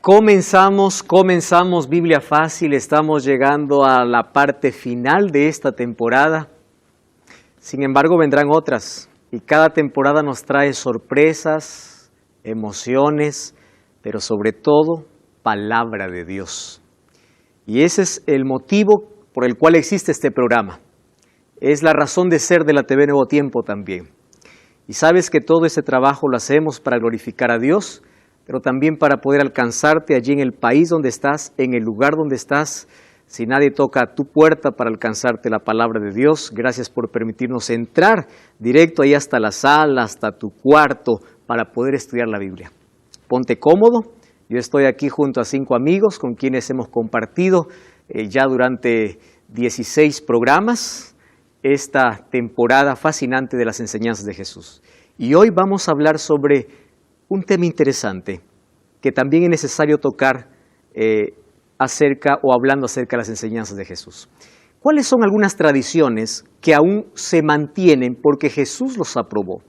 Comenzamos Biblia Fácil, estamos llegando a la parte final de esta temporada. Sin embargo, vendrán otras y cada temporada nos trae sorpresas, emociones, pero sobre todo, palabra de Dios. Y ese es el motivo por el cual existe este programa. Es la razón de ser de la TV Nuevo Tiempo también. Y sabes que todo ese trabajo lo hacemos para glorificar a Dios, pero también para poder alcanzarte allí en el país donde estás, en el lugar donde estás. Si nadie toca a tu puerta para alcanzarte la palabra de Dios, gracias por permitirnos entrar directo ahí hasta la sala, hasta tu cuarto, para poder estudiar la Biblia. Ponte cómodo, yo estoy aquí junto a 5 amigos con quienes hemos compartido ya durante 16 programas esta temporada fascinante de las enseñanzas de Jesús. Y hoy vamos a hablar sobre un tema interesante que también es necesario tocar hablando acerca de las enseñanzas de Jesús. ¿Cuáles son algunas tradiciones que aún se mantienen porque Jesús los aprobó?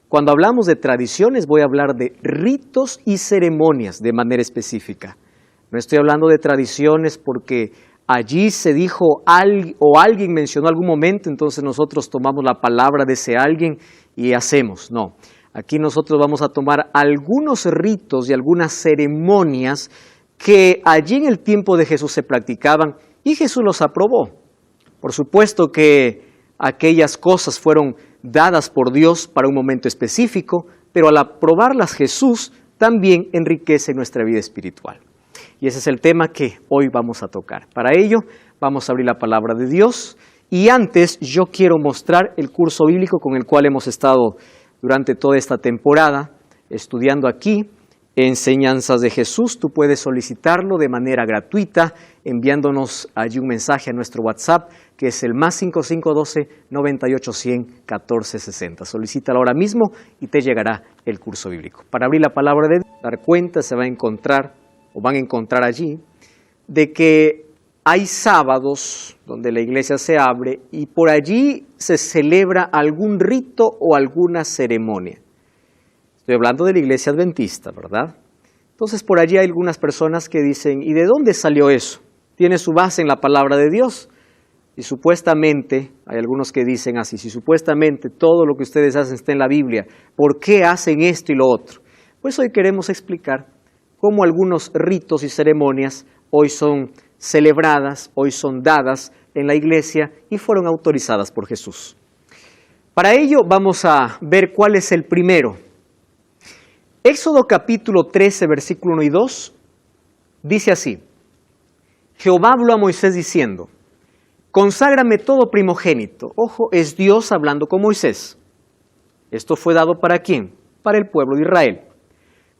Cuando hablamos de tradiciones voy a hablar de ritos y ceremonias de manera específica. No estoy hablando de tradiciones porque allí se dijo o alguien mencionó algún momento, entonces nosotros tomamos la palabra de ese alguien y hacemos. No. Aquí nosotros vamos a tomar algunos ritos y algunas ceremonias que allí en el tiempo de Jesús se practicaban y Jesús los aprobó. Por supuesto que aquellas cosas fueron dadas por Dios para un momento específico, pero al aprobarlas Jesús también enriquece nuestra vida espiritual. Y ese es el tema que hoy vamos a tocar. Para ello vamos a abrir la palabra de Dios y antes yo quiero mostrar el curso bíblico con el cual hemos estado durante toda esta temporada, estudiando aquí, Enseñanzas de Jesús. Tú puedes solicitarlo de manera gratuita, enviándonos allí un mensaje a nuestro WhatsApp, que es el más 5512-98-100-1460. Solicítalo ahora mismo y te llegará el curso bíblico. Para abrir la palabra de Dios, dar cuenta, van a encontrar allí, de que hay sábados donde la iglesia se abre y por allí se celebra algún rito o alguna ceremonia. Estoy hablando de la iglesia adventista, ¿verdad? Entonces por allí hay algunas personas que dicen, ¿y de dónde salió eso? ¿Tiene su base en la palabra de Dios? Y supuestamente, hay algunos que dicen así, si supuestamente todo lo que ustedes hacen está en la Biblia, ¿por qué hacen esto y lo otro? Pues hoy queremos explicar cómo algunos ritos y ceremonias hoy son celebradas, hoy son dadas en la iglesia y fueron autorizadas por Jesús. Para ello vamos a ver cuál es el primero. Éxodo capítulo 13, versículo 1 y 2, dice así: Jehová habló a Moisés diciendo, conságrame todo primogénito. Ojo, es Dios hablando con Moisés. Esto fue dado ¿para quién? Para el pueblo de Israel.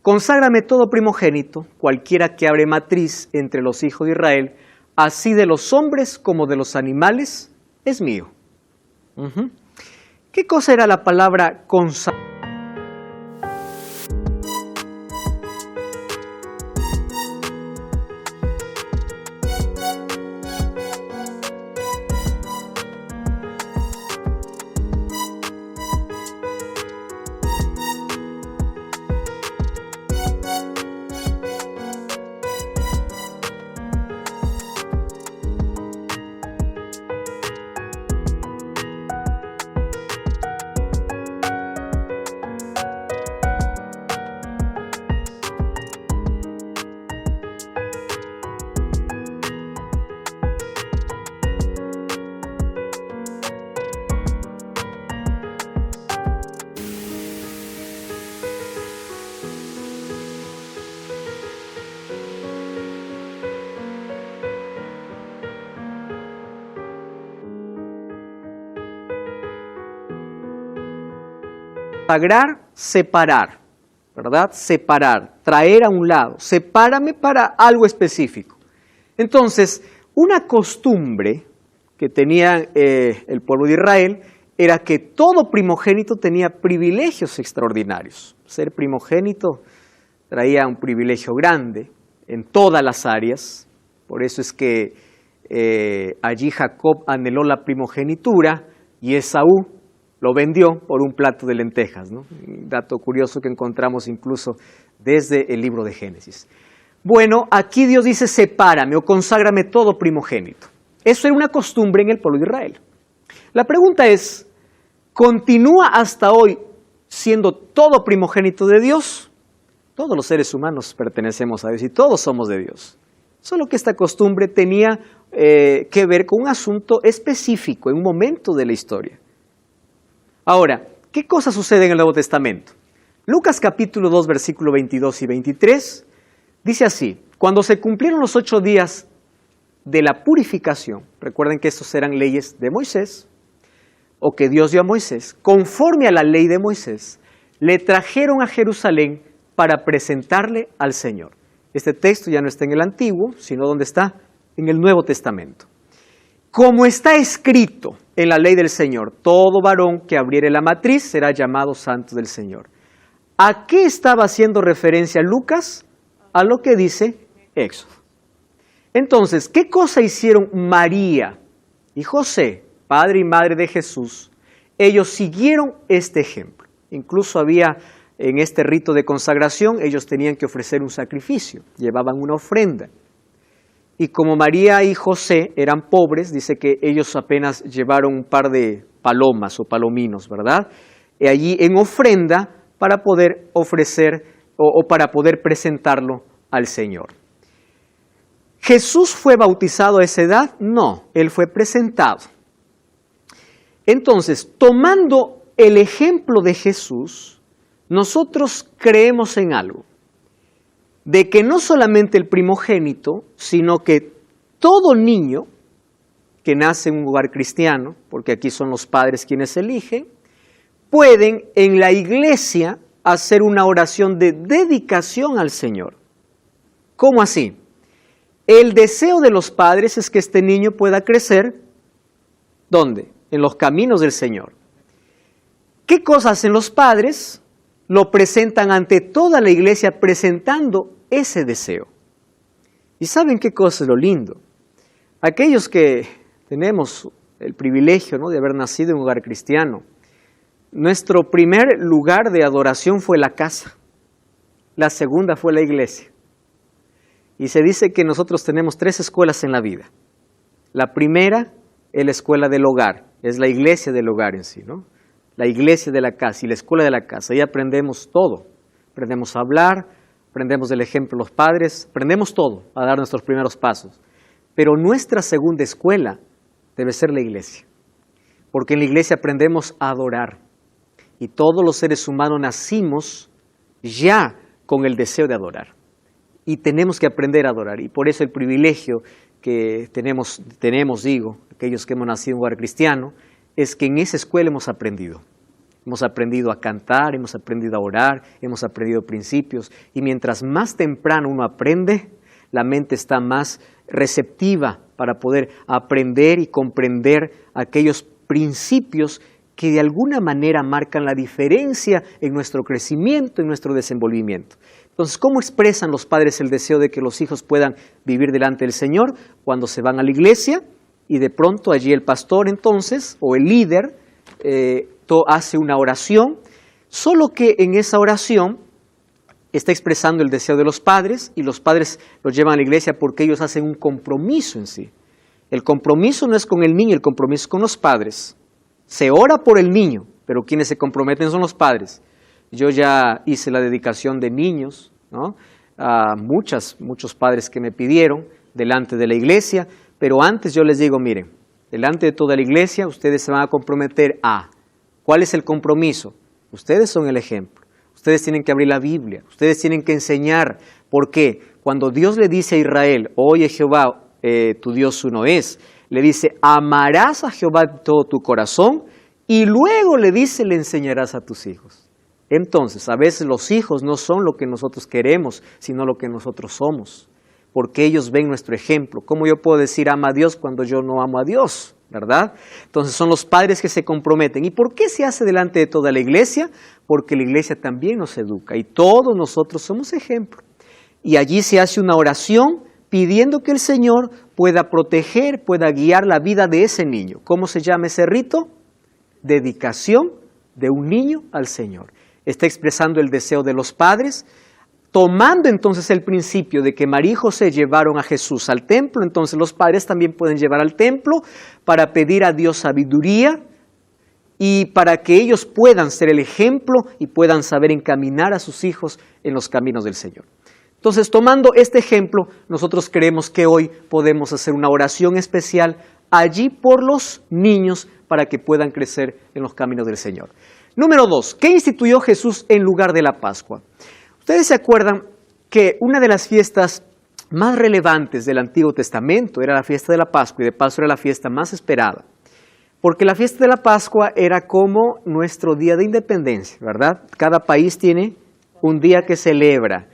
Conságrame todo primogénito, cualquiera que abre matriz entre los hijos de Israel, así de los hombres como de los animales, es mío. ¿Qué cosa era la palabra consagrar? Consagrar, separar, ¿verdad? Separar, traer a un lado, sepárame para algo específico. Entonces, una costumbre que tenía el pueblo de Israel era que todo primogénito tenía privilegios extraordinarios. Ser primogénito traía un privilegio grande en todas las áreas, por eso es que allí Jacob anheló la primogenitura y Esaú lo vendió por un plato de lentejas, ¿no? Un dato curioso que encontramos incluso desde el libro de Génesis. Bueno, aquí Dios dice, sepárame o conságrame todo primogénito. Eso era una costumbre en el pueblo de Israel. La pregunta es, ¿continúa hasta hoy siendo todo primogénito de Dios? Todos los seres humanos pertenecemos a Dios y todos somos de Dios. Solo que esta costumbre tenía que ver con un asunto específico en un momento de la historia. Ahora, ¿qué cosa sucede en el Nuevo Testamento? Lucas capítulo 2, versículo 22 y 23, dice así, cuando se cumplieron los 8 días de la purificación, recuerden que estos eran leyes de Moisés, o que Dios dio a Moisés, conforme a la ley de Moisés, le trajeron a Jerusalén para presentarle al Señor. Este texto ya no está en el Antiguo, sino donde está en el Nuevo Testamento. Como está escrito en la ley del Señor, todo varón que abriere la matriz será llamado santo del Señor. ¿A qué estaba haciendo referencia Lucas? A lo que dice Éxodo. Entonces, ¿qué cosa hicieron María y José, padre y madre de Jesús? Ellos siguieron este ejemplo. Incluso había en este rito de consagración, ellos tenían que ofrecer un sacrificio, llevaban una ofrenda. Y como María y José eran pobres, dice que ellos apenas llevaron un par de palomas o palominos, ¿verdad? Y allí en ofrenda para poder ofrecer o para poder presentarlo al Señor. ¿Jesús fue bautizado a esa edad? No, Él fue presentado. Entonces, tomando el ejemplo de Jesús, nosotros creemos en algo, de que no solamente el primogénito, sino que todo niño que nace en un hogar cristiano, porque aquí son los padres quienes eligen, pueden en la iglesia hacer una oración de dedicación al Señor. ¿Cómo así? El deseo de los padres es que este niño pueda crecer, ¿dónde? En los caminos del Señor. ¿Qué cosas hacen los padres? Lo presentan ante toda la iglesia presentando ese deseo. ¿Y saben qué cosa es lo lindo? Aquellos que tenemos el privilegio, ¿no?, de haber nacido en un hogar cristiano, nuestro primer lugar de adoración fue la casa, la segunda fue la iglesia. Y se dice que nosotros tenemos 3 escuelas en la vida. La primera es la escuela del hogar, es la iglesia del hogar en sí, ¿no? La iglesia de la casa y la escuela de la casa. Ahí aprendemos todo. Aprendemos a hablar, aprendemos del ejemplo de los padres, aprendemos todo a dar nuestros primeros pasos. Pero nuestra segunda escuela debe ser la iglesia. Porque en la iglesia aprendemos a adorar. Y todos los seres humanos nacimos ya con el deseo de adorar. Y tenemos que aprender a adorar. Y por eso el privilegio que tenemos, aquellos que hemos nacido en un hogar cristiano, es que en esa escuela hemos aprendido. Hemos aprendido a cantar, hemos aprendido a orar, hemos aprendido principios. Y mientras más temprano uno aprende, la mente está más receptiva para poder aprender y comprender aquellos principios que de alguna manera marcan la diferencia en nuestro crecimiento, en nuestro desenvolvimiento. Entonces, ¿cómo expresan los padres el deseo de que los hijos puedan vivir delante del Señor? Cuando se van a la iglesia y de pronto allí el pastor entonces, o el líder, hace una oración, solo que en esa oración está expresando el deseo de los padres y los padres los llevan a la iglesia porque ellos hacen un compromiso en sí. El compromiso no es con el niño, el compromiso es con los padres. Se ora por el niño, pero quienes se comprometen son los padres. Yo ya hice la dedicación de niños, ¿no?, a muchos padres que me pidieron delante de la iglesia, pero antes yo les digo, miren, delante de toda la iglesia ustedes se van a comprometer a, ¿cuál es el compromiso? Ustedes son el ejemplo, ustedes tienen que abrir la Biblia, ustedes tienen que enseñar. ¿Por qué? Cuando Dios le dice a Israel, oye Jehová, tu Dios uno es, le dice, amarás a Jehová de todo tu corazón, y luego le dice, le enseñarás a tus hijos. Entonces, a veces los hijos no son lo que nosotros queremos, sino lo que nosotros somos, porque ellos ven nuestro ejemplo. ¿Cómo yo puedo decir ama a Dios cuando yo no amo a Dios? ¿Verdad? Entonces son los padres que se comprometen. ¿Y por qué se hace delante de toda la iglesia? Porque la iglesia también nos educa y todos nosotros somos ejemplo. Y allí se hace una oración pidiendo que el Señor pueda proteger, pueda guiar la vida de ese niño. ¿Cómo se llama ese rito? Dedicación de un niño al Señor. Está expresando el deseo de los padres tomando entonces el principio de que María y José llevaron a Jesús al templo, entonces los padres también pueden llevar al templo para pedir a Dios sabiduría y para que ellos puedan ser el ejemplo y puedan saber encaminar a sus hijos en los caminos del Señor. Entonces, tomando este ejemplo, nosotros creemos que hoy podemos hacer una oración especial allí por los niños para que puedan crecer en los caminos del Señor. Número 2, ¿qué instituyó Jesús en lugar de la Pascua? Ustedes se acuerdan que una de las fiestas más relevantes del Antiguo Testamento era la fiesta de la Pascua, y de paso era la fiesta más esperada. Porque la fiesta de la Pascua era como nuestro día de independencia, ¿verdad? Cada país tiene un día que celebra,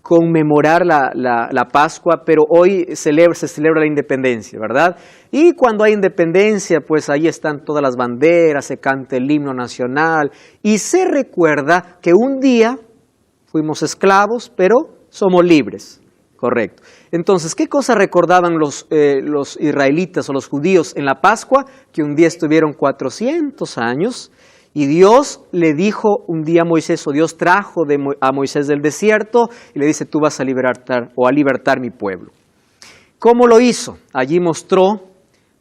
conmemorar la Pascua, pero hoy se celebra la independencia, ¿verdad? Y cuando hay independencia, pues ahí están todas las banderas, se canta el himno nacional y se recuerda que un día fuimos esclavos, pero somos libres. Correcto. Entonces, ¿qué cosa recordaban los israelitas o los judíos en la Pascua? Que un día estuvieron 400 años y Dios le dijo un día a Moisés, o Dios trajo a Moisés del desierto y le dice, tú vas a libertar mi pueblo. ¿Cómo lo hizo? Allí mostró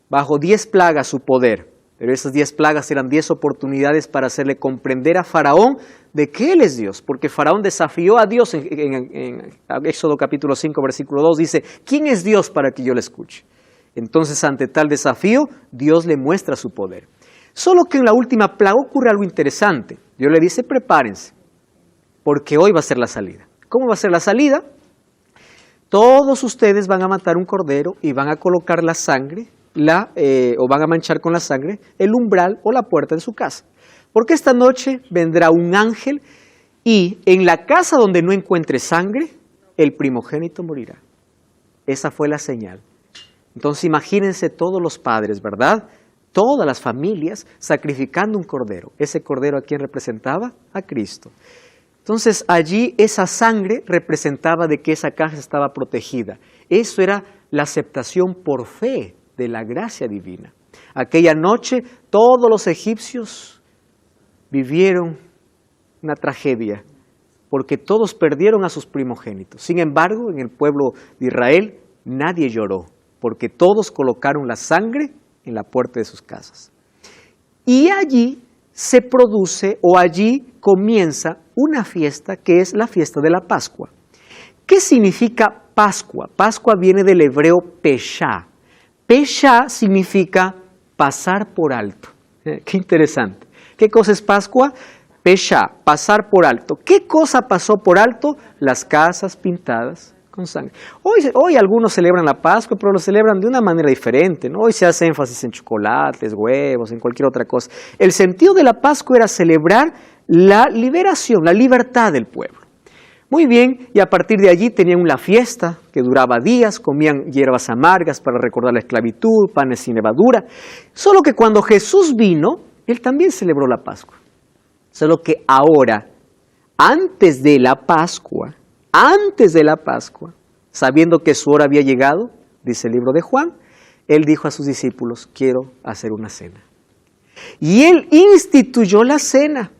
bajo 10 plagas su poder. Pero esas 10 plagas eran 10 oportunidades para hacerle comprender a Faraón de que Él es Dios. Porque Faraón desafió a Dios en Éxodo capítulo 5, versículo 2. Dice, ¿quién es Dios para que yo le escuche? Entonces, ante tal desafío, Dios le muestra su poder. Solo que en la última plaga ocurre algo interesante. Dios le dice, prepárense, porque hoy va a ser la salida. ¿Cómo va a ser la salida? Todos ustedes van a matar un cordero y van a colocar la sangre, o van a manchar con la sangre el umbral o la puerta de su casa. Porque esta noche vendrá un ángel y en la casa donde no encuentre sangre, el primogénito morirá. Esa fue la señal. Entonces imagínense todos los padres, ¿verdad? Todas las familias sacrificando un cordero. ¿Ese cordero a quién representaba? A Cristo. Entonces allí esa sangre representaba de que esa casa estaba protegida. Eso era la aceptación por fe de la gracia divina. Aquella noche todos los egipcios vivieron una tragedia porque todos perdieron a sus primogénitos. Sin embargo, en el pueblo de Israel nadie lloró porque todos colocaron la sangre en la puerta de sus casas. Y allí se produce o allí comienza una fiesta que es la fiesta de la Pascua. ¿Qué significa Pascua? Pascua viene del hebreo Peshá. Peshá significa pasar por alto. Qué interesante. ¿Qué cosa es Pascua? Peshá, pasar por alto. ¿Qué cosa pasó por alto? Las casas pintadas con sangre. Hoy algunos celebran la Pascua, pero lo celebran de una manera diferente, ¿no? Hoy se hace énfasis en chocolates, huevos, en cualquier otra cosa. El sentido de la Pascua era celebrar la liberación, la libertad del pueblo. Muy bien, y a partir de allí tenían una fiesta que duraba días, comían hierbas amargas para recordar la esclavitud, panes sin levadura. Solo que cuando Jesús vino, Él también celebró la Pascua. Solo que ahora, antes de la Pascua, sabiendo que su hora había llegado, dice el libro de Juan, Él dijo a sus discípulos, quiero hacer una cena. Y Él instituyó la cena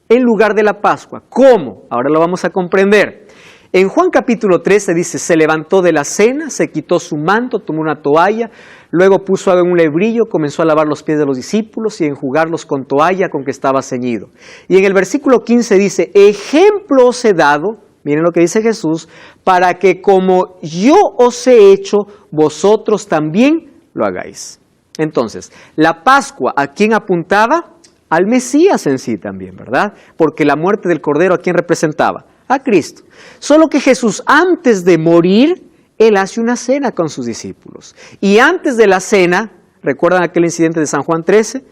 en lugar de la Pascua. ¿Cómo? Ahora lo vamos a comprender. En Juan capítulo 13 dice, se levantó de la cena, se quitó su manto, tomó una toalla, luego puso agua en un lebrillo, comenzó a lavar los pies de los discípulos y a enjugarlos con toalla con que estaba ceñido. Y en el versículo 15 dice, ejemplo os he dado, miren lo que dice Jesús, para que como yo os he hecho, vosotros también lo hagáis. Entonces, la Pascua, ¿a quién apuntaba? Al Mesías en sí también, ¿verdad? Porque la muerte del Cordero, ¿a quién representaba? A Cristo. Solo que Jesús, antes de morir, Él hace una cena con sus discípulos. Y antes de la cena, ¿recuerdan aquel incidente de San Juan 13?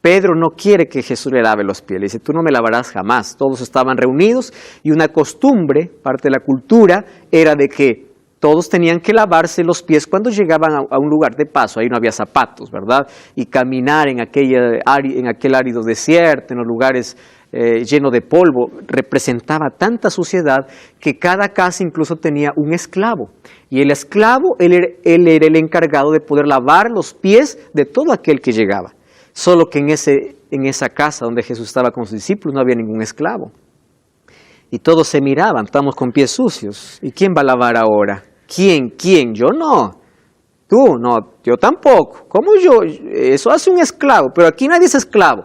Pedro no quiere que Jesús le lave los pies. Le dice, tú no me lavarás jamás. Todos estaban reunidos y una costumbre, parte de la cultura, era de que todos tenían que lavarse los pies cuando llegaban a un lugar de paso. Ahí no había zapatos, ¿verdad? Y caminar en aquel árido desierto, en los lugares llenos de polvo, representaba tanta suciedad que cada casa incluso tenía un esclavo. Y el esclavo, él era el encargado de poder lavar los pies de todo aquel que llegaba. Solo que en esa casa donde Jesús estaba con sus discípulos no había ningún esclavo. Y todos se miraban, estamos con pies sucios. ¿Y quién va a lavar ahora? ¿Quién? Yo no. Tú, no, yo tampoco. ¿Cómo yo? Eso hace un esclavo, pero aquí nadie es esclavo.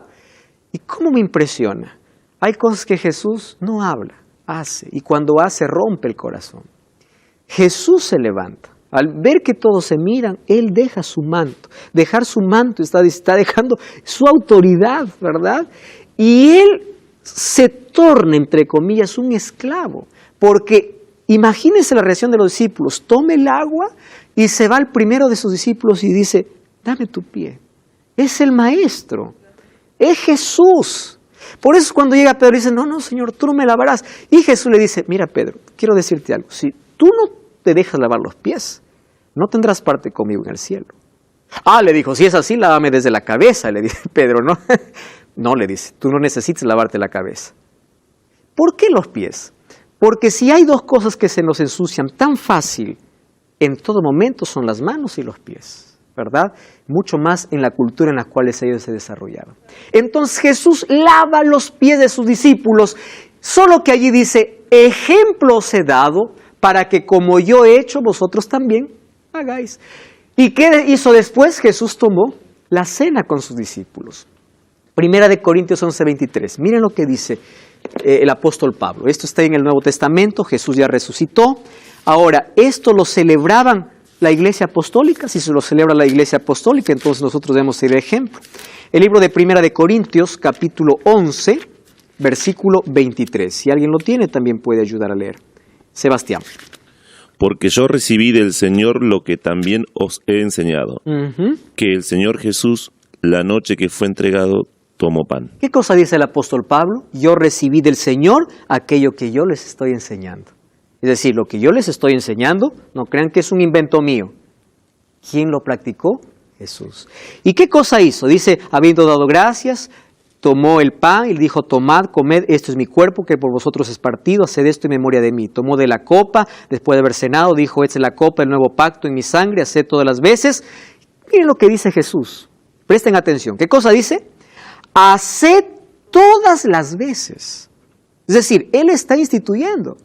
¿Y cómo me impresiona? Hay cosas que Jesús no habla, hace. Y cuando hace, rompe el corazón. Jesús se levanta. Al ver que todos se miran, Él deja su manto. Dejar su manto está dejando su autoridad, ¿verdad? Y Él se torna, entre comillas, un esclavo. Porque imagínense la reacción de los discípulos. Toma el agua y se va al primero de sus discípulos y dice, dame tu pie. Es el maestro. Es Jesús. Por eso cuando llega Pedro dice, no, Señor, tú no me lavarás. Y Jesús le dice, mira Pedro, quiero decirte algo. Si tú no te dejas lavar los pies, no tendrás parte conmigo en el cielo. Le dijo, si es así, lávame desde la cabeza, le dice Pedro, ¿no? No, le dice, tú no necesitas lavarte la cabeza. ¿Por qué los pies? Porque si hay dos cosas que se nos ensucian tan fácil, en todo momento son las manos y los pies. ¿Verdad? Mucho más en la cultura en la cual ellos se desarrollaron. Entonces Jesús lava los pies de sus discípulos, solo que allí dice, ejemplo os he dado para que como yo he hecho, vosotros también hagáis. ¿Y qué hizo después? Jesús tomó la cena con sus discípulos. Primera de Corintios 11:23. Miren lo que dice el apóstol Pablo. Esto está en el Nuevo Testamento, Jesús ya resucitó. Ahora, esto lo celebraban la Iglesia Apostólica. Si se lo celebra la Iglesia Apostólica, entonces nosotros debemos seguir el ejemplo. El libro de Primera de Corintios, capítulo 11, versículo 23. Si alguien lo tiene, también puede ayudar a leer. Sebastián. Porque yo recibí del Señor lo que también os he enseñado, que el Señor Jesús, la noche que fue entregado, tomó pan. ¿Qué cosa dice el apóstol Pablo? Yo recibí del Señor aquello que yo les estoy enseñando. Es decir, lo que yo les estoy enseñando, no crean que es un invento mío. ¿Quién lo practicó? Jesús. ¿Y qué cosa hizo? Dice, habiendo dado gracias, tomó el pan y le dijo, tomad, comed, esto es mi cuerpo que por vosotros es partido, haced esto en memoria de mí. Tomó de la copa, después de haber cenado, dijo, esta es la copa del nuevo pacto en mi sangre, haced todas las veces. Miren lo que dice Jesús. Presten atención. ¿Qué cosa dice? Haced todas las veces. Es decir, Él está instituyendo.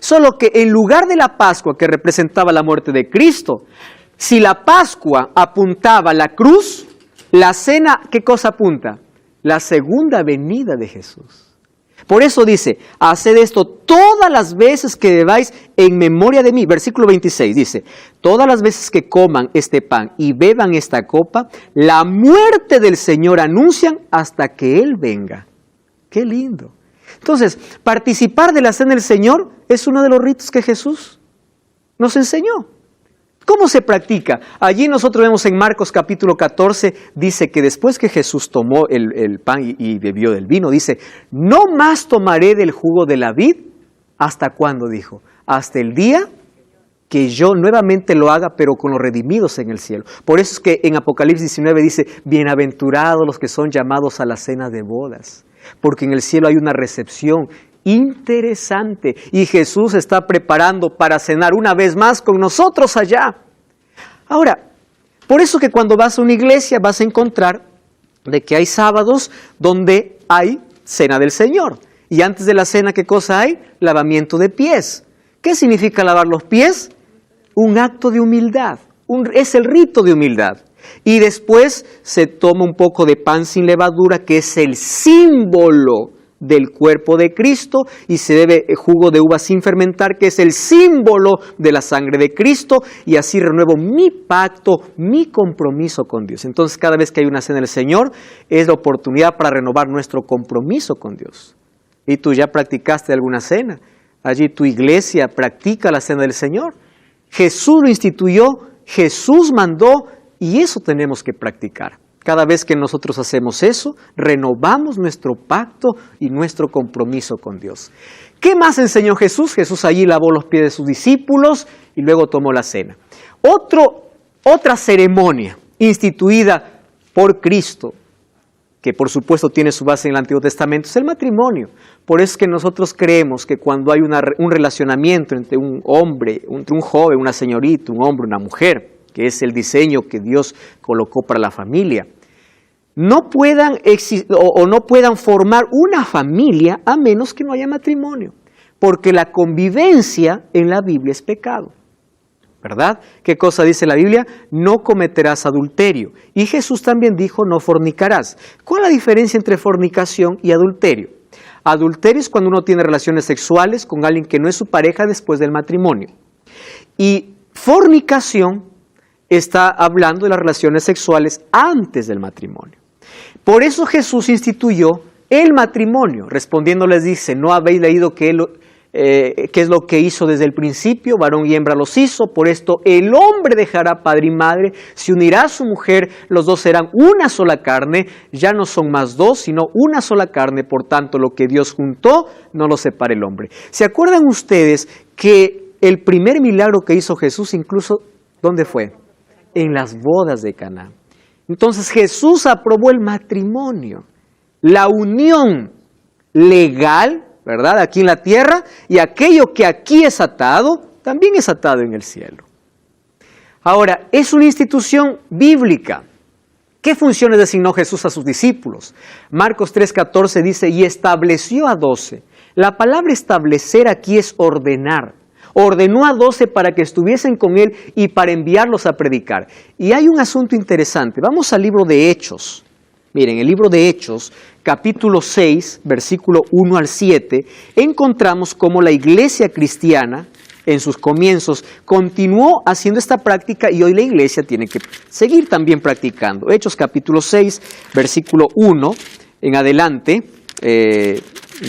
Solo que en lugar de la Pascua que representaba la muerte de Cristo, si la Pascua apuntaba a la cruz, la cena, ¿qué cosa apunta? La segunda venida de Jesús. Por eso dice, haced esto todas las veces que bebáis en memoria de mí. Versículo 26 dice, todas las veces que coman este pan y beban esta copa, la muerte del Señor anuncian hasta que Él venga. ¡Qué lindo! Entonces, participar de la cena del Señor es uno de los ritos que Jesús nos enseñó. ¿Cómo se practica? Allí nosotros vemos en Marcos capítulo 14, dice que después que Jesús tomó el pan y bebió del vino, dice, no más tomaré del jugo de la vid, ¿hasta cuándo? Dijo, hasta el día que yo nuevamente lo haga, pero con los redimidos en el cielo. Por eso es que en Apocalipsis 19 dice, bienaventurados los que son llamados a la cena de bodas, porque en el cielo hay una recepción interesante y Jesús está preparando para cenar una vez más con nosotros allá. Ahora, por eso que cuando vas a una iglesia vas a encontrar de que hay sábados donde hay cena del Señor. Y antes de la cena, ¿qué cosa hay? Lavamiento de pies. ¿Qué significa lavar los pies? Un acto de humildad. Es el rito de humildad. Y después se toma un poco de pan sin levadura, que es el símbolo del cuerpo de Cristo, y se bebe jugo de uva sin fermentar, que es el símbolo de la sangre de Cristo, y así renuevo mi pacto, mi compromiso con Dios. Entonces, cada vez que hay una cena del Señor, es la oportunidad para renovar nuestro compromiso con Dios. Y tú ya practicaste alguna cena. Allí tu iglesia practica la cena del Señor. Jesús lo instituyó, Jesús mandó, y eso tenemos que practicar. Cada vez que nosotros hacemos eso, renovamos nuestro pacto y nuestro compromiso con Dios. ¿Qué más enseñó Jesús? Jesús allí lavó los pies de sus discípulos y luego tomó la cena. Otra ceremonia instituida por Cristo, que por supuesto tiene su base en el Antiguo Testamento, es el matrimonio. Por eso es que nosotros creemos que cuando hay un relacionamiento entre un hombre, entre un joven, una señorita, un hombre, una mujer, que es el diseño que Dios colocó para la familia, no puedan formar una familia a menos que no haya matrimonio. porque la convivencia en la Biblia es pecado. ¿Verdad? ¿Qué cosa dice la Biblia? No cometerás adulterio. Y Jesús también dijo, no fornicarás. ¿Cuál es la diferencia entre fornicación y adulterio? Adulterio es cuando uno tiene relaciones sexuales con alguien que no es su pareja después del matrimonio. Y fornicación está hablando de las relaciones sexuales antes del matrimonio. Por eso Jesús instituyó el matrimonio. Respondiendo les dice, ¿no habéis leído qué es lo que hizo desde el principio? Varón y hembra los hizo. Por esto el hombre dejará padre y madre, se unirá a su mujer, los dos serán una sola carne. Ya no son más dos, sino una sola carne. Por tanto, lo que Dios juntó, no lo separe el hombre. ¿Se acuerdan ustedes que el primer milagro que hizo Jesús, incluso, ¿dónde fue? En las bodas de Caná. Entonces Jesús aprobó el matrimonio, la unión legal, ¿verdad? Aquí en la tierra, y aquello que aquí es atado, también es atado en el cielo. Ahora, es una institución bíblica. ¿Qué funciones designó Jesús a sus discípulos? Marcos 3:14 dice, y estableció a 12. La palabra establecer aquí es ordenar. Ordenó a 12 para que estuviesen con él y para enviarlos a predicar. Y hay un asunto interesante. Vamos al libro de Hechos. Miren, el libro de Hechos, capítulo 6, versículo 1 al 7, encontramos cómo la iglesia cristiana, en sus comienzos, continuó haciendo esta práctica y hoy la iglesia tiene que seguir también practicando. Hechos capítulo 6, versículo 1 en adelante,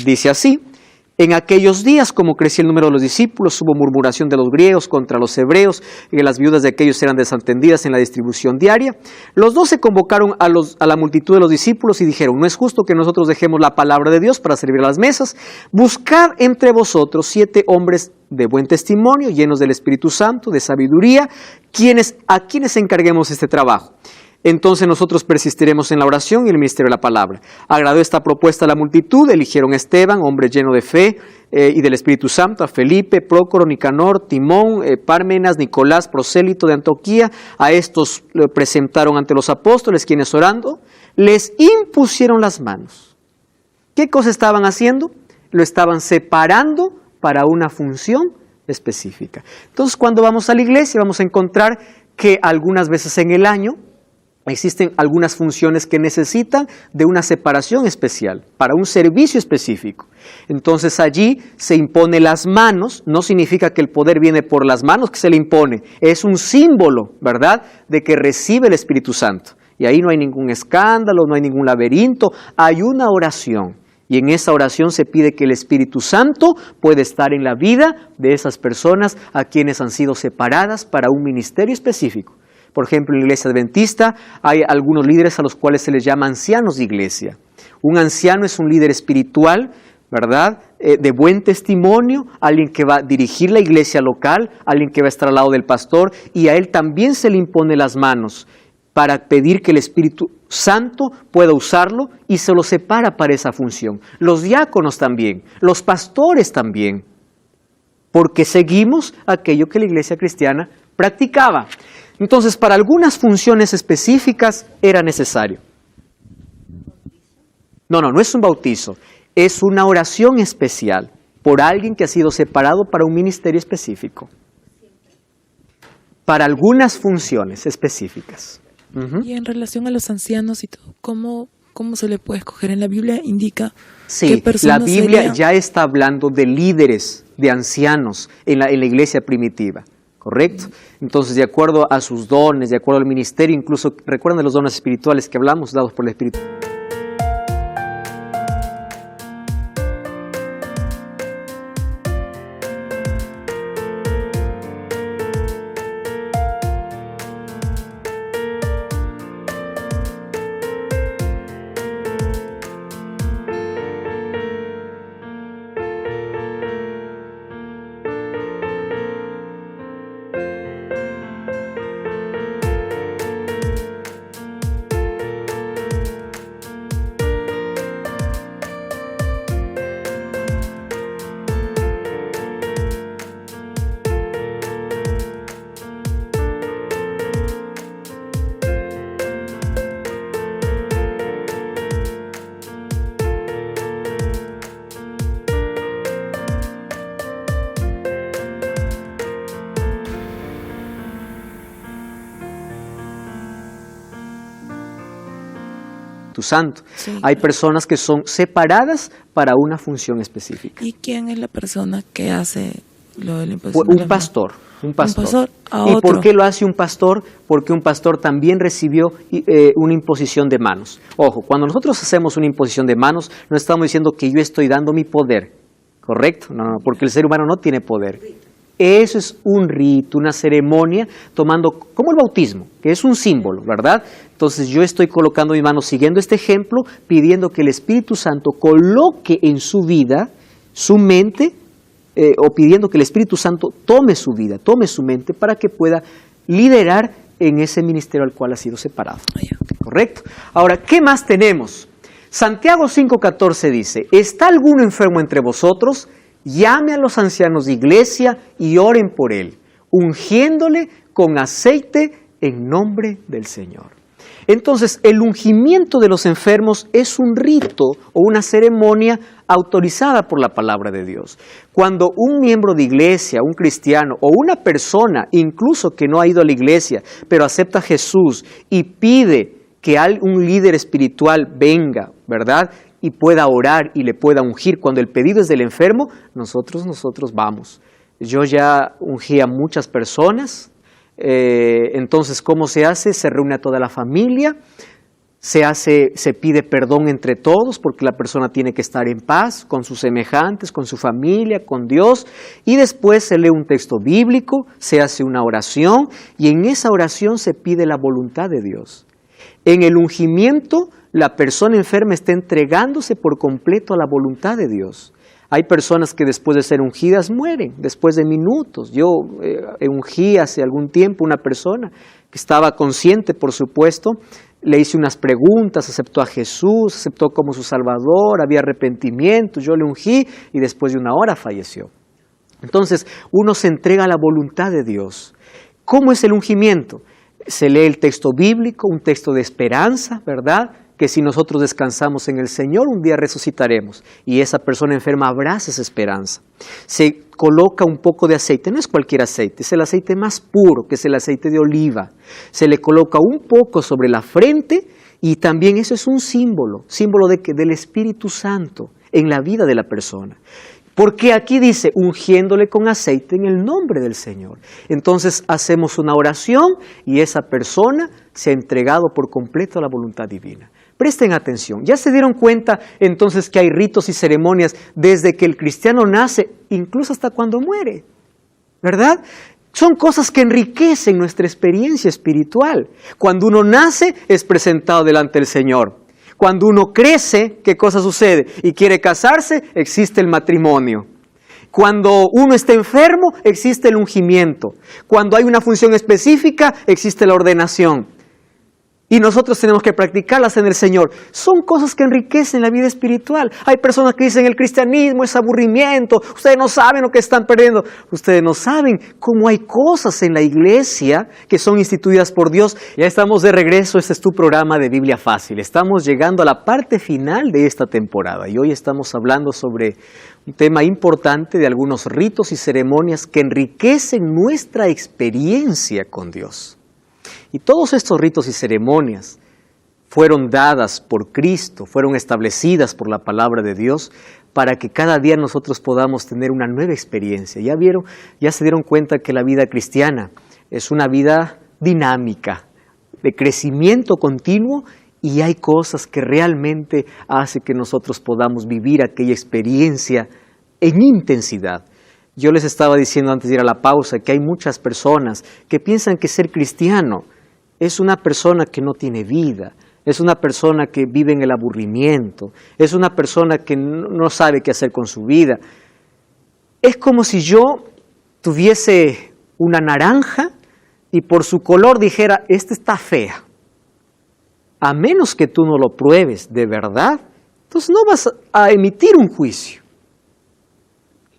dice así. En aquellos días, como crecía el número de los discípulos, hubo murmuración de los griegos contra los hebreos, y las viudas de aquellos eran desatendidas en la distribución diaria. Los 12 convocaron a la multitud de los discípulos y dijeron, no es justo que nosotros dejemos la palabra de Dios para servir a las mesas. Buscad entre vosotros 7 hombres de buen testimonio, llenos del Espíritu Santo, de sabiduría, a quienes encarguemos este trabajo. Entonces nosotros persistiremos en la oración y el ministerio de la palabra. Agradó esta propuesta a la multitud, eligieron a Esteban, hombre lleno de fe y del Espíritu Santo, a Felipe, Prócoro, Nicanor, Timón, Pármenas, Nicolás, prosélito de Antioquía. A estos lo presentaron ante los apóstoles, quienes orando les impusieron las manos. ¿Qué cosa estaban haciendo? Lo estaban separando para una función específica. Entonces, cuando vamos a la iglesia vamos a encontrar que algunas veces en el año existen algunas funciones que necesitan de una separación especial, para un servicio específico. Entonces allí se impone las manos, no significa que el poder viene por las manos que se le impone, es un símbolo, ¿verdad?, de que recibe el Espíritu Santo. Y ahí no hay ningún escándalo, no hay ningún laberinto, hay una oración. Y en esa oración se pide que el Espíritu Santo pueda estar en la vida de esas personas a quienes han sido separadas para un ministerio específico. Por ejemplo, en la iglesia adventista hay algunos líderes a los cuales se les llama ancianos de iglesia. Un anciano es un líder espiritual, ¿verdad?, de buen testimonio, alguien que va a dirigir la iglesia local, alguien que va a estar al lado del pastor, y a él también se le impone las manos para pedir que el Espíritu Santo pueda usarlo y se lo separa para esa función. Los diáconos también, los pastores también, porque seguimos aquello que la iglesia cristiana practicaba. Entonces, para algunas funciones específicas era necesario. No es un bautizo, es una oración especial por alguien que ha sido separado para un ministerio específico. Para algunas funciones específicas. Y en relación a los ancianos y todo, ¿cómo se le puede escoger? En la Biblia indica sí, qué personas la Biblia serían. Ya está hablando de líderes, de ancianos en la iglesia primitiva. ¿Correcto? Entonces, de acuerdo a sus dones, de acuerdo al ministerio, incluso, ¿recuerdan de los dones espirituales que hablamos, dados por el Espíritu? Espíritu Santo. Sí. Hay personas que son separadas para una función específica. ¿Y quién es la persona que hace lo de la imposición de Un las pastor. Un pastor. pastor a ¿Y otro. por qué lo hace un pastor? Porque un pastor también recibió una imposición de manos. Ojo, cuando nosotros hacemos una imposición de manos, no estamos diciendo que yo estoy dando mi poder, ¿correcto? No, porque el ser humano no tiene poder. Eso es un rito, una ceremonia, tomando como el bautismo, que es un símbolo, ¿verdad? Entonces yo estoy colocando mi mano siguiendo este ejemplo, pidiendo que el Espíritu Santo coloque en su vida, su mente, o pidiendo que el Espíritu Santo tome su vida, tome su mente para que pueda liderar en ese ministerio al cual ha sido separado. ¿Correcto? Ahora, ¿qué más tenemos? Santiago 5:14 dice, ¿está alguno enfermo entre vosotros? Llame a los ancianos de iglesia y oren por él, ungiéndole con aceite en nombre del Señor. Entonces, el ungimiento de los enfermos es un rito o una ceremonia autorizada por la palabra de Dios. Cuando un miembro de iglesia, un cristiano o una persona, incluso que no ha ido a la iglesia, pero acepta a Jesús y pide que un líder espiritual venga, ¿verdad?, y pueda orar y le pueda ungir, cuando el pedido es del enfermo, nosotros vamos. Yo ya ungí a muchas personas. Entonces, ¿cómo se hace? Se reúne a toda la familia, se pide perdón entre todos, porque la persona tiene que estar en paz con sus semejantes, con su familia, con Dios, y después se lee un texto bíblico, se hace una oración, y en esa oración se pide la voluntad de Dios. En el ungimiento, la persona enferma está entregándose por completo a la voluntad de Dios. Hay personas que después de ser ungidas mueren, después de minutos. Yo ungí hace algún tiempo una persona que estaba consciente, por supuesto. Le hice unas preguntas, aceptó a Jesús, aceptó como su Salvador, había arrepentimiento. Yo le ungí y después de una hora falleció. Entonces, uno se entrega a la voluntad de Dios. ¿Cómo es el ungimiento? Se lee el texto bíblico, un texto de esperanza, ¿verdad?, que si nosotros descansamos en el Señor, un día resucitaremos. Y esa persona enferma abraza esa esperanza. Se coloca un poco de aceite, no es cualquier aceite, es el aceite más puro, que es el aceite de oliva. Se le coloca un poco sobre la frente y también eso es un símbolo del Espíritu Santo en la vida de la persona. Porque aquí dice, ungiéndole con aceite en el nombre del Señor. Entonces hacemos una oración y esa persona se ha entregado por completo a la voluntad divina. Presten atención, ya se dieron cuenta entonces que hay ritos y ceremonias desde que el cristiano nace, incluso hasta cuando muere, ¿verdad? Son cosas que enriquecen nuestra experiencia espiritual. Cuando uno nace es presentado delante del Señor. Cuando uno crece, ¿qué cosa sucede? Y quiere casarse, existe el matrimonio. Cuando uno está enfermo, existe el ungimiento. Cuando hay una función específica, existe la ordenación. Y nosotros tenemos que practicarlas en el Señor. Son cosas que enriquecen la vida espiritual. Hay personas que dicen el cristianismo es aburrimiento. Ustedes no saben lo que están perdiendo. Ustedes no saben cómo hay cosas en la iglesia que son instituidas por Dios. Ya estamos de regreso. Este es tu programa de Biblia Fácil. Estamos llegando a la parte final de esta temporada. Y hoy estamos hablando sobre un tema importante de algunos ritos y ceremonias que enriquecen nuestra experiencia con Dios. Y todos estos ritos y ceremonias fueron dadas por Cristo, fueron establecidas por la palabra de Dios para que cada día nosotros podamos tener una nueva experiencia. Ya se dieron cuenta que la vida cristiana es una vida dinámica, de crecimiento continuo, y hay cosas que realmente hacen que nosotros podamos vivir aquella experiencia en intensidad. Yo les estaba diciendo antes de ir a la pausa que hay muchas personas que piensan que ser cristiano es una persona que no tiene vida, es una persona que vive en el aburrimiento, es una persona que no sabe qué hacer con su vida. Es como si yo tuviese una naranja y por su color dijera, esta está fea. A menos que tú no lo pruebes de verdad, entonces no vas a emitir un juicio.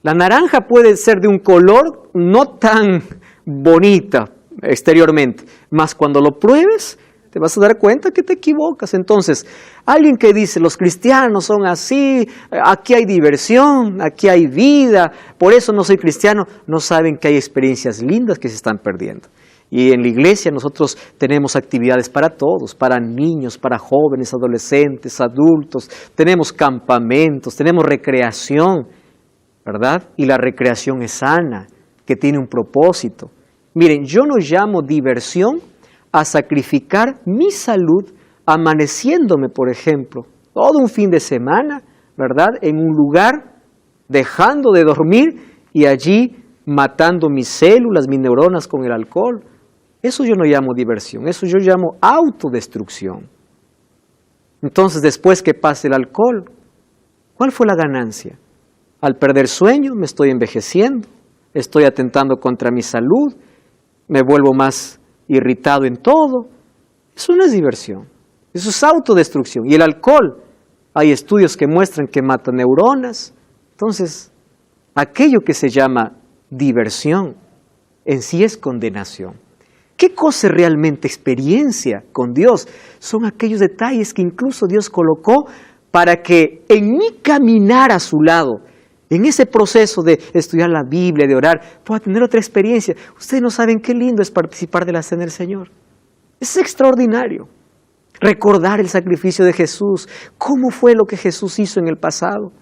La naranja puede ser de un color no tan bonita exteriormente, mas cuando lo pruebes te vas a dar cuenta que te equivocas. Entonces, alguien que dice, los cristianos son así, aquí hay diversión, aquí hay vida, por eso no soy cristiano, no saben que hay experiencias lindas que se están perdiendo. Y en la iglesia nosotros tenemos actividades para todos, para niños, para jóvenes, adolescentes, adultos. Tenemos campamentos, tenemos recreación, ¿verdad? Y la recreación es sana, que tiene un propósito. Miren, yo no llamo diversión a sacrificar mi salud amaneciéndome, por ejemplo, todo un fin de semana, ¿verdad? En un lugar, dejando de dormir y allí matando mis células, mis neuronas con el alcohol. Eso yo no llamo diversión, eso yo llamo autodestrucción. Entonces, después que pase el alcohol, ¿cuál fue la ganancia? Al perder sueño me estoy envejeciendo, estoy atentando contra mi salud, me vuelvo más irritado en todo. Eso no es diversión, eso es autodestrucción. Y el alcohol, hay estudios que muestran que mata neuronas. Entonces, aquello que se llama diversión en sí es condenación. ¿Qué cosa es realmente experiencia con Dios? Son aquellos detalles que incluso Dios colocó para que en mi caminar a su lado, en ese proceso de estudiar la Biblia, de orar, pueda tener otra experiencia. Ustedes no saben qué lindo es participar de la Cena del Señor. Es extraordinario. Recordar el sacrificio de Jesús, cómo fue lo que Jesús hizo en el pasado.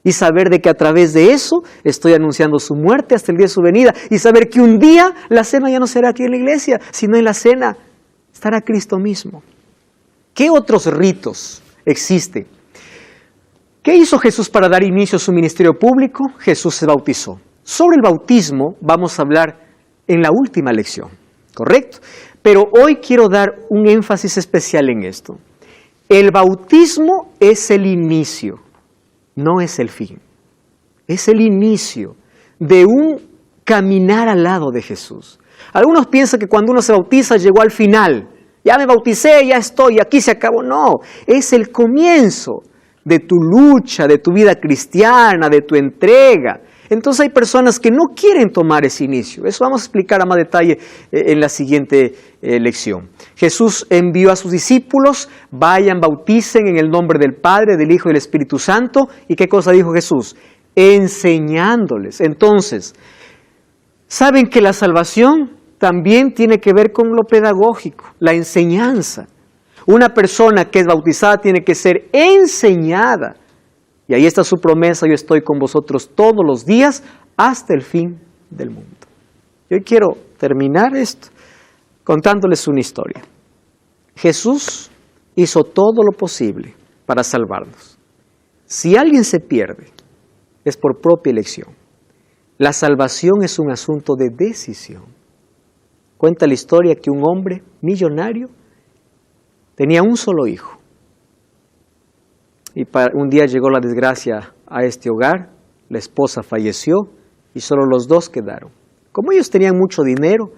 Y saber de que a través de eso estoy anunciando su muerte hasta el día de su venida. Y saber que un día la cena ya no será aquí en la iglesia, sino en la cena estará Cristo mismo. ¿Qué otros ritos existen? ¿Qué hizo Jesús para dar inicio a su ministerio público? Jesús se bautizó. Sobre el bautismo vamos a hablar en la última lección, ¿correcto? Pero hoy quiero dar un énfasis especial en esto. El bautismo es el inicio. No es el fin, es el inicio de un caminar al lado de Jesús. Algunos piensan que cuando uno se bautiza llegó al final, ya me bauticé, ya estoy, aquí se acabó. No, es el comienzo de tu lucha, de tu vida cristiana, de tu entrega. Entonces hay personas que no quieren tomar ese inicio. Eso vamos a explicar a más detalle en la siguiente lección. Jesús envió a sus discípulos, vayan, bauticen en el nombre del Padre, del Hijo y del Espíritu Santo. ¿Y qué cosa dijo Jesús? Enseñándoles. Entonces, ¿saben que la salvación también tiene que ver con lo pedagógico, la enseñanza? Una persona que es bautizada tiene que ser enseñada. Y ahí está su promesa: yo estoy con vosotros todos los días hasta el fin del mundo. Yo quiero terminar esto contándoles una historia. Jesús hizo todo lo posible para salvarnos. Si alguien se pierde, es por propia elección. La salvación es un asunto de decisión. Cuenta la historia que un hombre millonario tenía un solo hijo. Y un día llegó la desgracia a este hogar, la esposa falleció y solo los dos quedaron. Como ellos tenían mucho dinero,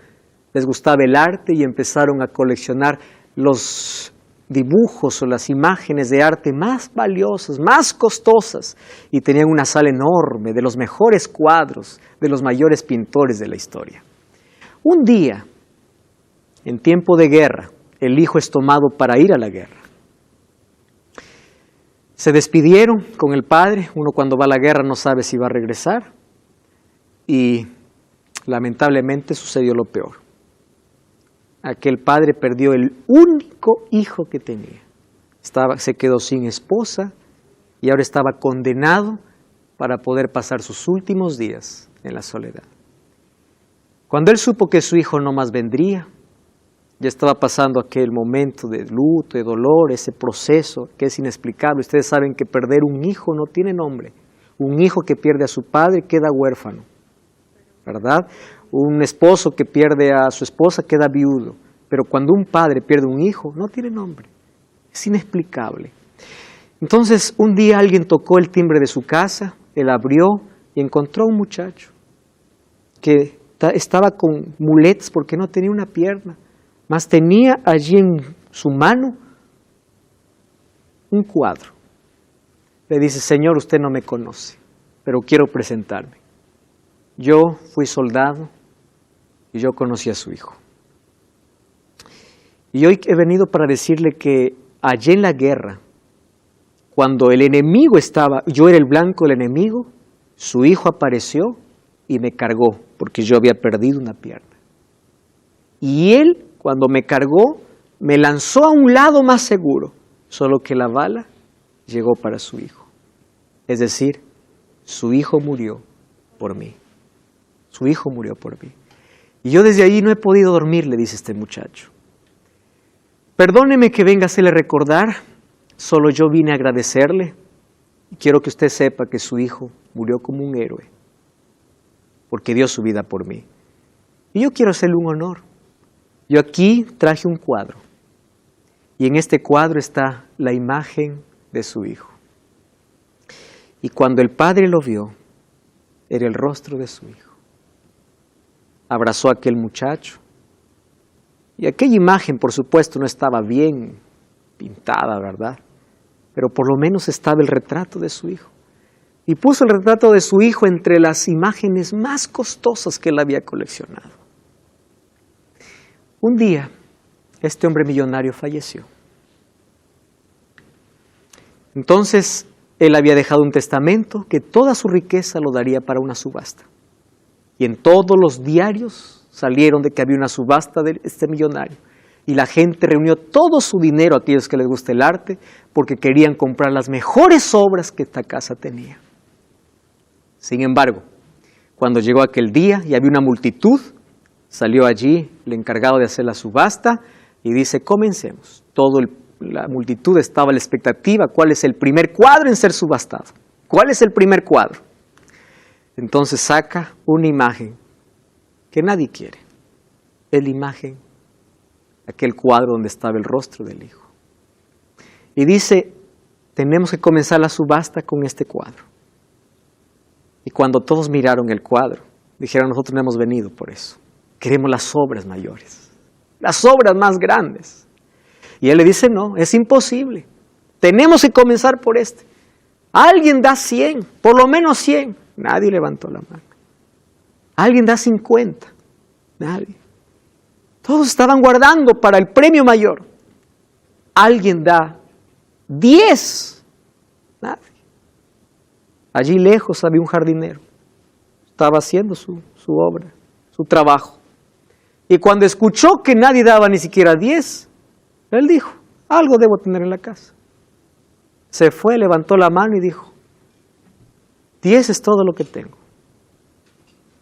les gustaba el arte y empezaron a coleccionar los dibujos o las imágenes de arte más valiosas, más costosas. Y tenían una sala enorme de los mejores cuadros, de los mayores pintores de la historia. Un día, en tiempo de guerra, el hijo es tomado para ir a la guerra. Se despidieron con el padre. Uno cuando va a la guerra no sabe si va a regresar. Y lamentablemente sucedió lo peor. Aquel padre perdió el único hijo que tenía. Se quedó sin esposa y ahora estaba condenado para poder pasar sus últimos días en la soledad. Cuando él supo que su hijo no más vendría, ya estaba pasando aquel momento de luto, de dolor, ese proceso que es inexplicable. Ustedes saben que perder un hijo no tiene nombre. Un hijo que pierde a su padre queda huérfano, ¿verdad? Un esposo que pierde a su esposa queda viudo. Pero cuando un padre pierde un hijo, no tiene nombre. Es inexplicable. Entonces, un día alguien tocó el timbre de su casa, él abrió y encontró a un muchacho que estaba con muletas porque no tenía una pierna. Mas tenía allí en su mano un cuadro. Le dice: Señor, usted no me conoce, pero quiero presentarme. Yo fui soldado y yo conocí a su hijo. Y hoy he venido para decirle que allí en la guerra, cuando el enemigo estaba, yo era el blanco del enemigo, su hijo apareció y me cargó porque yo había perdido una pierna. Y él, cuando me cargó, me lanzó a un lado más seguro, solo que la bala llegó para su hijo. Es decir, su hijo murió por mí. Su hijo murió por mí. Y yo desde allí no he podido dormir, le dice este muchacho. Perdóneme que venga a hacerle recordar, solo yo vine a agradecerle. Y quiero que usted sepa que su hijo murió como un héroe, porque dio su vida por mí. Y yo quiero hacerle un honor. Yo aquí traje un cuadro, y en este cuadro está la imagen de su hijo. Y cuando el padre lo vio, era el rostro de su hijo. Abrazó a aquel muchacho, y aquella imagen, por supuesto, no estaba bien pintada, ¿verdad? Pero por lo menos estaba el retrato de su hijo. Y puso el retrato de su hijo entre las imágenes más costosas que él había coleccionado. Un día, este hombre millonario falleció. Entonces, él había dejado un testamento que toda su riqueza lo daría para una subasta. Y en todos los diarios salieron de que había una subasta de este millonario. Y la gente reunió todo su dinero, a aquellos que les gusta el arte, porque querían comprar las mejores obras que esta casa tenía. Sin embargo, cuando llegó aquel día y había una multitud, salió allí el encargado de hacer la subasta y dice, comencemos. La multitud estaba a la expectativa, ¿cuál es el primer cuadro en ser subastado? ¿Cuál es el primer cuadro? Entonces saca una imagen que nadie quiere. Es la imagen, aquel cuadro donde estaba el rostro del hijo. Y dice, tenemos que comenzar la subasta con este cuadro. Y cuando todos miraron el cuadro, dijeron, nosotros no hemos venido por eso. Queremos las obras mayores, las obras más grandes. Y él le dice, no, es imposible. Tenemos que comenzar por este. Alguien da 100, por lo menos 100. Nadie levantó la mano. Alguien da 50. Nadie. Todos estaban guardando para el premio mayor. Alguien da 10. Nadie. Allí lejos había un jardinero. Estaba haciendo su obra, su trabajo. Y cuando escuchó que nadie daba ni siquiera 10, él dijo, algo debo tener en la casa. Se fue, levantó la mano y dijo, 10 es todo lo que tengo.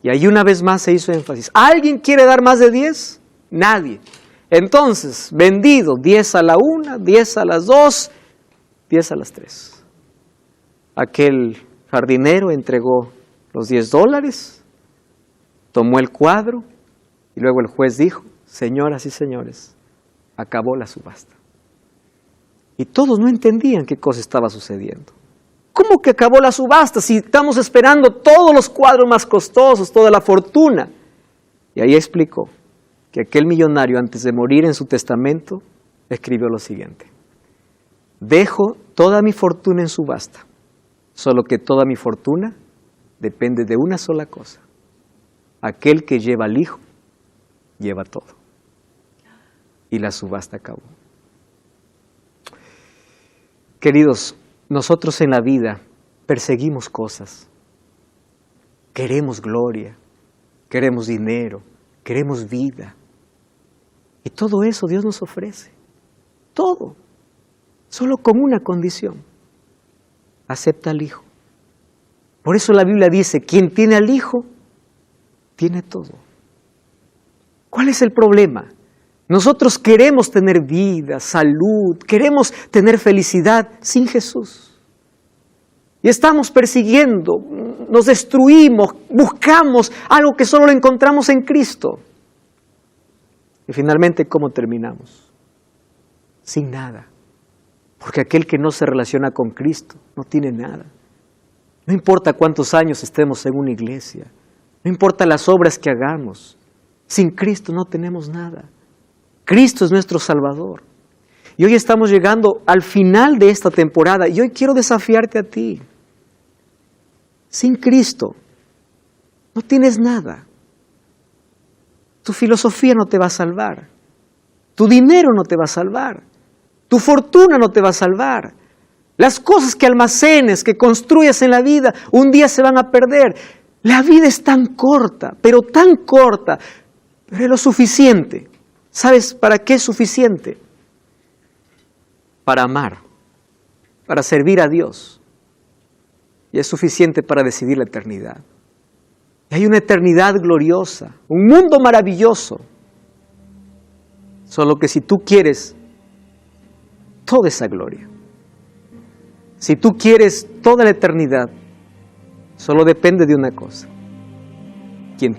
Y ahí una vez más se hizo énfasis. ¿Alguien quiere dar más de 10? Nadie. Entonces, vendido 10 a la 1, 10 a las 2, 10 a las 3. Aquel jardinero entregó los $10, tomó el cuadro y luego el juez dijo, señoras y señores, acabó la subasta. Y todos no entendían qué cosa estaba sucediendo. ¿Cómo que acabó la subasta si estamos esperando todos los cuadros más costosos, toda la fortuna? Y ahí explicó que aquel millonario, antes de morir en su testamento, escribió lo siguiente. Dejo toda mi fortuna en subasta, solo que toda mi fortuna depende de una sola cosa. Aquel que lleva al hijo, lleva todo. Y la subasta acabó. Queridos, nosotros en la vida perseguimos cosas. Queremos gloria, queremos dinero, queremos vida. Y todo eso Dios nos ofrece. Todo. Solo con una condición. Acepta al Hijo. Por eso la Biblia dice, quien tiene al Hijo, tiene todo. ¿Cuál es el problema? Nosotros queremos tener vida, salud, queremos tener felicidad sin Jesús. Y estamos persiguiendo, nos destruimos, buscamos algo que solo lo encontramos en Cristo. Y finalmente, ¿cómo terminamos? Sin nada. Porque aquel que no se relaciona con Cristo no tiene nada. No importa cuántos años estemos en una iglesia, no importa las obras que hagamos, sin Cristo no tenemos nada. Cristo es nuestro Salvador. Y hoy estamos llegando al final de esta temporada y hoy quiero desafiarte a ti. Sin Cristo no tienes nada. Tu filosofía no te va a salvar. Tu dinero no te va a salvar. Tu fortuna no te va a salvar. Las cosas que almacenes, que construyas en la vida, un día se van a perder. La vida es tan corta, pero tan corta. Pero es lo suficiente. ¿Sabes para qué es suficiente? Para amar, para servir a Dios. Y es suficiente para decidir la eternidad. Y hay una eternidad gloriosa, un mundo maravilloso. Solo que si tú quieres toda esa gloria, si tú quieres toda la eternidad, solo depende de una cosa. Quien